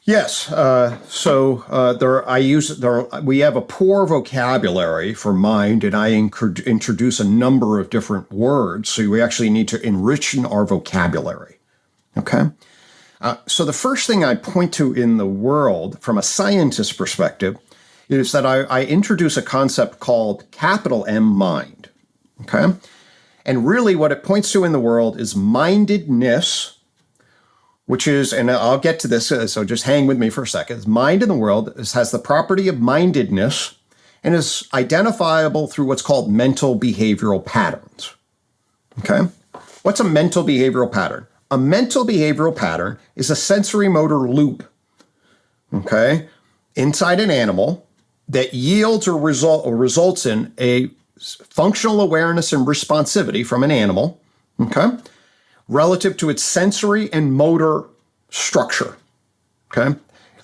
Yes. We have a poor vocabulary for mind, and I introduce a number of different words. So we actually need to enrich our vocabulary. Okay. So the first thing I point to in the world from a scientist's perspective is that I introduce a concept called capital M mind. Okay. And really what it points to in the world is mindedness, which is, and I'll get to this, so just hang with me for a second. Mind in the world has the property of mindedness and is identifiable through what's called mental behavioral patterns. Okay? What's a mental behavioral pattern? A mental behavioral pattern is a sensory motor loop, okay, inside an animal that yields or results in a functional awareness and responsivity from an animal, okay, relative to its sensory and motor structure. Okay.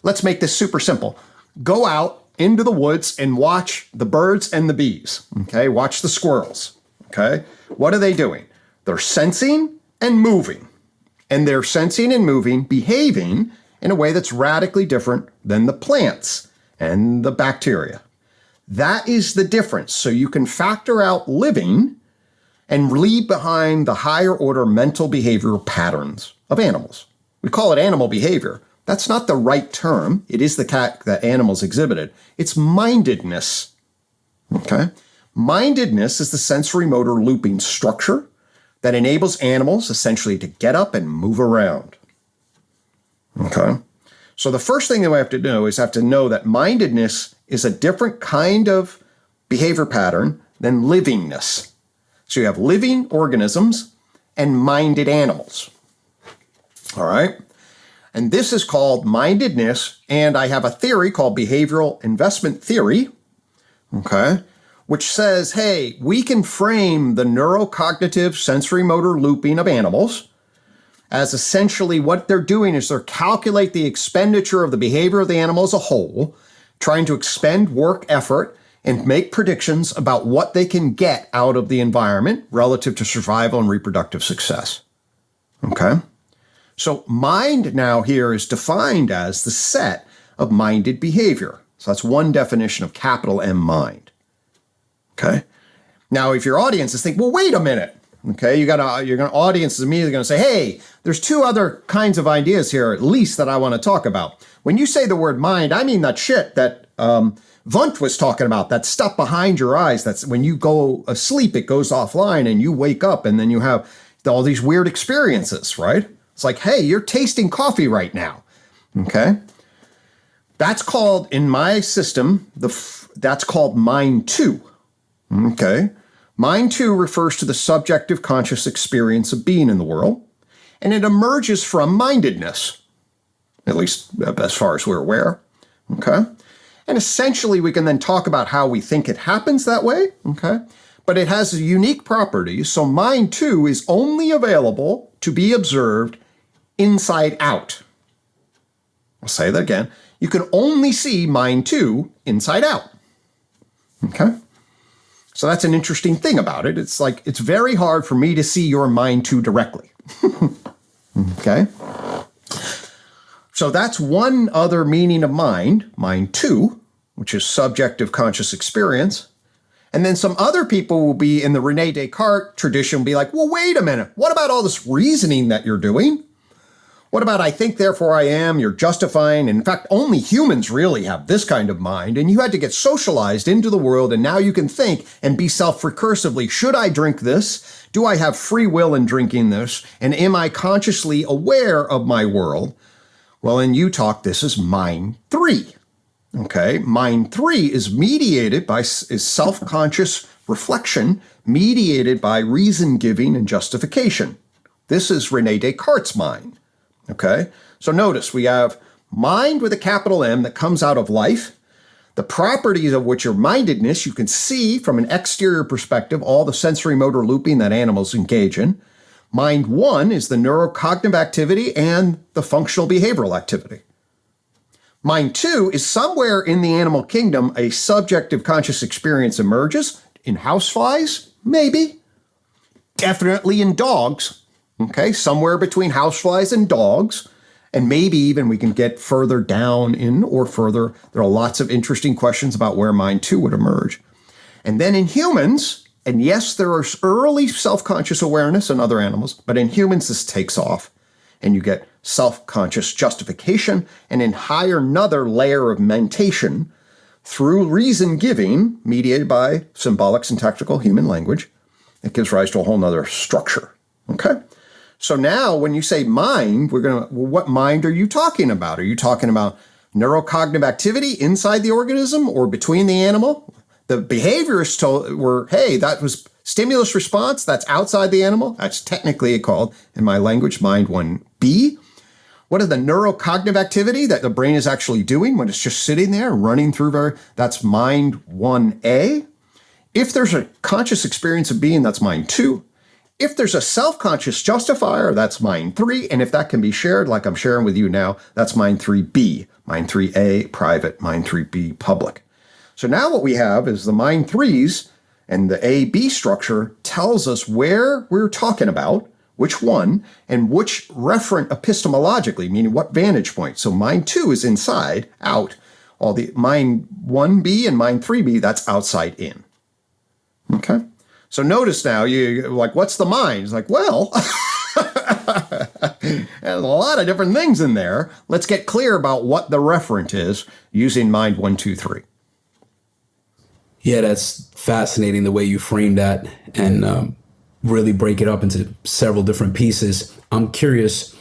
Let's make this super simple. Go out into the woods and watch the birds and the bees. Okay. Watch the squirrels. Okay. What are they doing? They're sensing and moving. And they're sensing and moving, behaving in a way that's radically different than the plants and the bacteria. That is the difference. So you can factor out living and leave behind the higher order mental behavioral patterns of animals. We call it animal behavior. That's not the right term. It is the cat that animals exhibited. It's mindedness. Okay? Mindedness is the sensory motor looping structure that enables animals essentially to get up and move around. Okay? So the first thing that we have to know is have to know that mindedness is a different kind of behavior pattern than livingness. So you have living organisms and minded animals. All right. And this is called mindedness. And I have a theory called behavioral investment theory, okay, which says, hey, we can frame the neurocognitive sensory motor looping of animals as essentially what they're doing is they're calculate the expenditure of the behavior of the animal as a whole, trying to expend work effort and make predictions about what they can get out of the environment relative to survival and reproductive success. Okay? So mind now here is defined as the set of minded behavior. So that's one definition of capital M mind. Okay? Now, if your audience is thinking, well, wait a minute. Okay, your audience is immediately going to say, hey, there's two other kinds of ideas here, at least, that I want to talk about. When you say the word mind, I mean that shit that Wundt was talking about, that stuff behind your eyes. That's when you go asleep, it goes offline and you wake up and then you have all these weird experiences, right? It's like, hey, you're tasting coffee right now. Okay. That's called, in my system, that's called mind two. Okay. Mind two refers to the subjective conscious experience of being in the world, and it emerges from mindedness, at least as far as we're aware. Okay. And essentially, we can then talk about how we think it happens that way, okay? But it has unique properties, so mind two is only available to be observed inside out. I'll say that again. You can only see mind two inside out, okay? So that's an interesting thing about it. It's like, it's very hard for me to see your mind two directly, okay? So that's one other meaning of mind two, which is subjective conscious experience. And then some other people will be in the Rene Descartes tradition, will be like, well, wait a minute. What about all this reasoning that you're doing? What about I think, therefore I am? You're justifying. And in fact, only humans really have this kind of mind. And you had to get socialized into the world. And now you can think and be self-recursively. Should I drink this? Do I have free will in drinking this? And am I consciously aware of my world? Well, in you talk, this is mind three. Okay, mind three is mediated by is self-conscious reflection, mediated by reason giving and justification. This is Rene Descartes' mind. Okay, so notice we have mind with a capital M that comes out of life, the properties of which are mindedness. You can see from an exterior perspective all the sensory motor looping that animals engage in. Mind one is the neurocognitive activity and the functional behavioral activity. Mind two is somewhere in the animal kingdom, a subjective conscious experience emerges. In houseflies, maybe. Definitely in dogs. Okay, somewhere between houseflies and dogs. And maybe even we can get further down in or further. There are lots of interesting questions about where mind two would emerge. And then in humans, and yes, there are early self-conscious awareness in other animals, but in humans, this takes off. And you get self-conscious justification, and in higher another layer of mentation through reason giving, mediated by symbolic syntactical human language, it gives rise to a whole nother structure. Okay? So now when you say mind, what mind are you talking about? Are you talking about neurocognitive activity inside the organism or between the animal? The behaviorists were, hey, that was stimulus response, that's outside the animal. That's technically called, in my language, mind 1B. What is the neurocognitive activity that the brain is actually doing when it's just sitting there running through that's mind 1A. If there's a conscious experience of being, that's mind 2. If there's a self-conscious justifier, that's mind 3. And if that can be shared, like I'm sharing with you now, that's mind 3B. Mind 3A, private. Mind 3B, public. So now what we have is the mind 3s and the A-B structure tells us where we're talking about, which one, and which referent epistemologically, meaning what vantage point. So mind 2 is inside, out. All the mind 1B and mind 3B, that's outside in. Okay? So notice now, you like, what's the mind? It's like, well, there's a lot of different things in there. Let's get clear about what the referent is using mind 1, 2, 3. Yeah, that's fascinating the way you frame that and really break it up into several different pieces. I'm curious,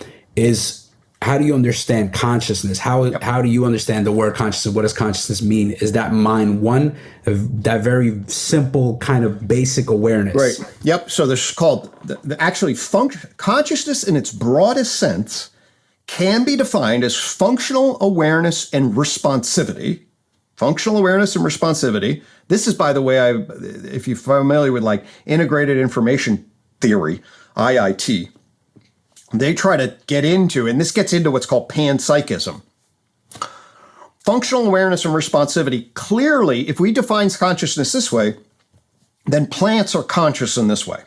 how do you understand consciousness? How do you understand the word consciousness? What does consciousness mean? Is that mind one, that very simple kind of basic awareness? Right. Yep. So this is called consciousness in its broadest sense can be defined as functional awareness and responsivity. Functional awareness and responsivity. This is, by the way, if you're familiar with like integrated information theory, IIT, they try to get into, and this gets into what's called panpsychism. Functional awareness and responsivity, clearly, if we define consciousness this way, then plants are conscious in this way.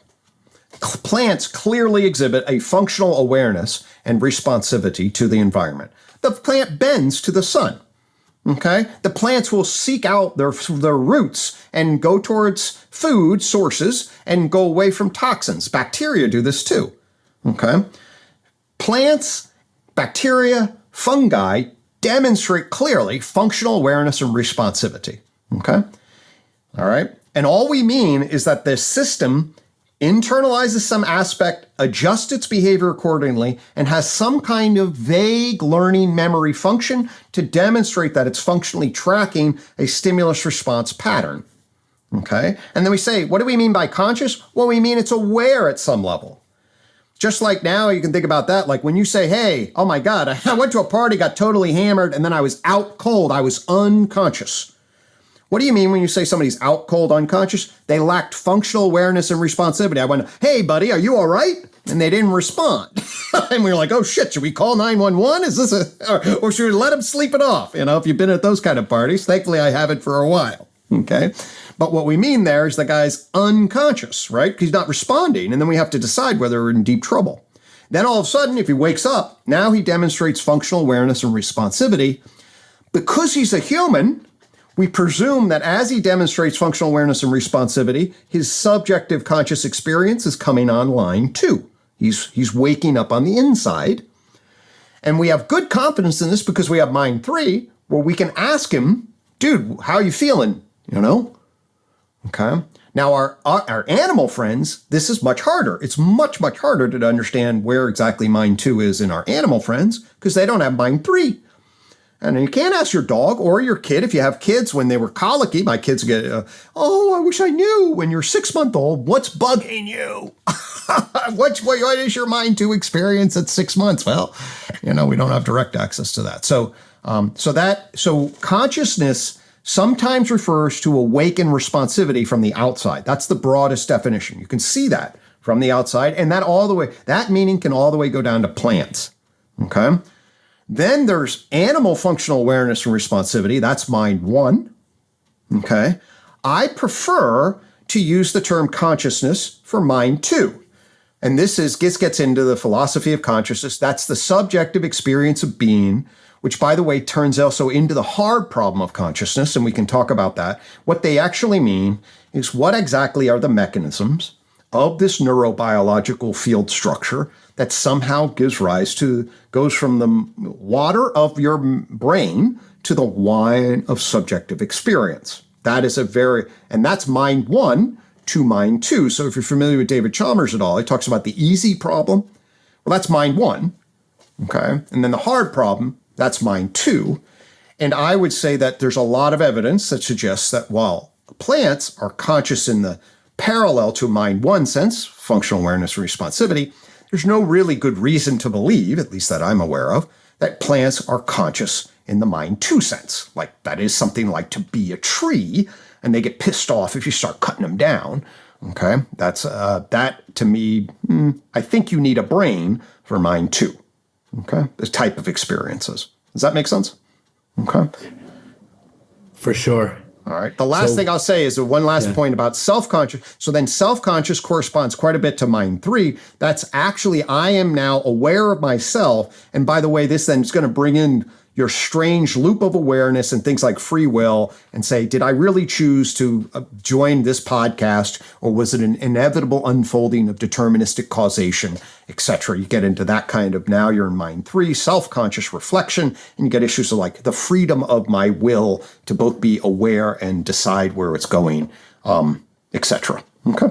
Plants clearly exhibit a functional awareness and responsivity to the environment. The plant bends to the sun. Okay, the plants will seek out their roots and go towards food sources and go away from toxins. Bacteria do this too. Okay, plants, bacteria, fungi demonstrate clearly functional awareness and responsivity. Okay, all right, and all we mean is that the system internalizes some aspect, adjusts its behavior accordingly, and has some kind of vague learning memory function to demonstrate that it's functionally tracking a stimulus response pattern. Okay? And then we say, what do we mean by conscious? Well, we mean it's aware at some level. Just like now, you can think about that, like when you say, hey, oh my God, I went to a party, got totally hammered, and then I was out cold. I was unconscious. What do you mean when you say somebody's out cold, unconscious? They lacked functional awareness and responsivity. I went, hey, buddy, are you all right? And they didn't respond. And we were like, oh, shit, should we call 911? Is this or should we let them sleep it off? You know, if you've been at those kind of parties, thankfully I haven't for a while, okay? But what we mean there is the guy's unconscious, right? He's not responding, and then we have to decide whether we're in deep trouble. Then all of a sudden, if he wakes up, now he demonstrates functional awareness and responsivity. Because he's a human, we presume that as he demonstrates functional awareness and responsivity, his subjective conscious experience is coming online too. He's waking up on the inside. And we have good confidence in this because we have mind 3, where we can ask him, dude, how are you feeling? You know? Okay. Now our animal friends, this is much harder. It's much, much harder to understand where exactly mind 2 is in our animal friends because they don't have mind 3. And you can't ask your dog or your kid, if you have kids, when they were colicky, my kids get, I wish I knew when you're 6-month-old, what's bugging you? What is your mind to experience at 6 months? Well, we don't have direct access to that. So consciousness sometimes refers to awakened responsivity from the outside. That's the broadest definition. You can see that from the outside, and that meaning can all the way go down to plants. Okay. Then there's animal functional awareness and responsivity. That's mind 1. Okay. I prefer to use the term consciousness for mind 2. And this gets into the philosophy of consciousness. That's the subjective experience of being, which, by the way, turns also into the hard problem of consciousness, and we can talk about that. What they actually mean is what exactly are the mechanisms of this neurobiological field structure that somehow goes from the water of your brain to the wine of subjective experience. That is and that's mind one to mind two. So if you're familiar with David Chalmers at all, he talks about the easy problem. Well, that's mind one, okay? And then the hard problem, that's mind two. And I would say that there's a lot of evidence that suggests that while plants are conscious in the parallel to mind one sense, functional awareness and responsivity, there's no really good reason to believe, at least that I'm aware of, that plants are conscious in the mind two sense. Like that is something like to be a tree, and they get pissed off if you start cutting them down. Okay, that's that to me. I think you need a brain for mind two. Okay, this type of experiences. Does that make sense? Okay, For sure. all right. The last thing I'll say is one last point about self-conscious. So then self-conscious corresponds quite a bit to mind three. That's actually, I am now aware of myself. And by the way, this then is going to bring in your strange loop of awareness and things like free will and say, did I really choose to join this podcast, or was it an inevitable unfolding of deterministic causation, etc.? You get into that kind of, now you're in mind three, self-conscious reflection, and you get issues of like the freedom of my will to both be aware and decide where it's going, etc. Okay.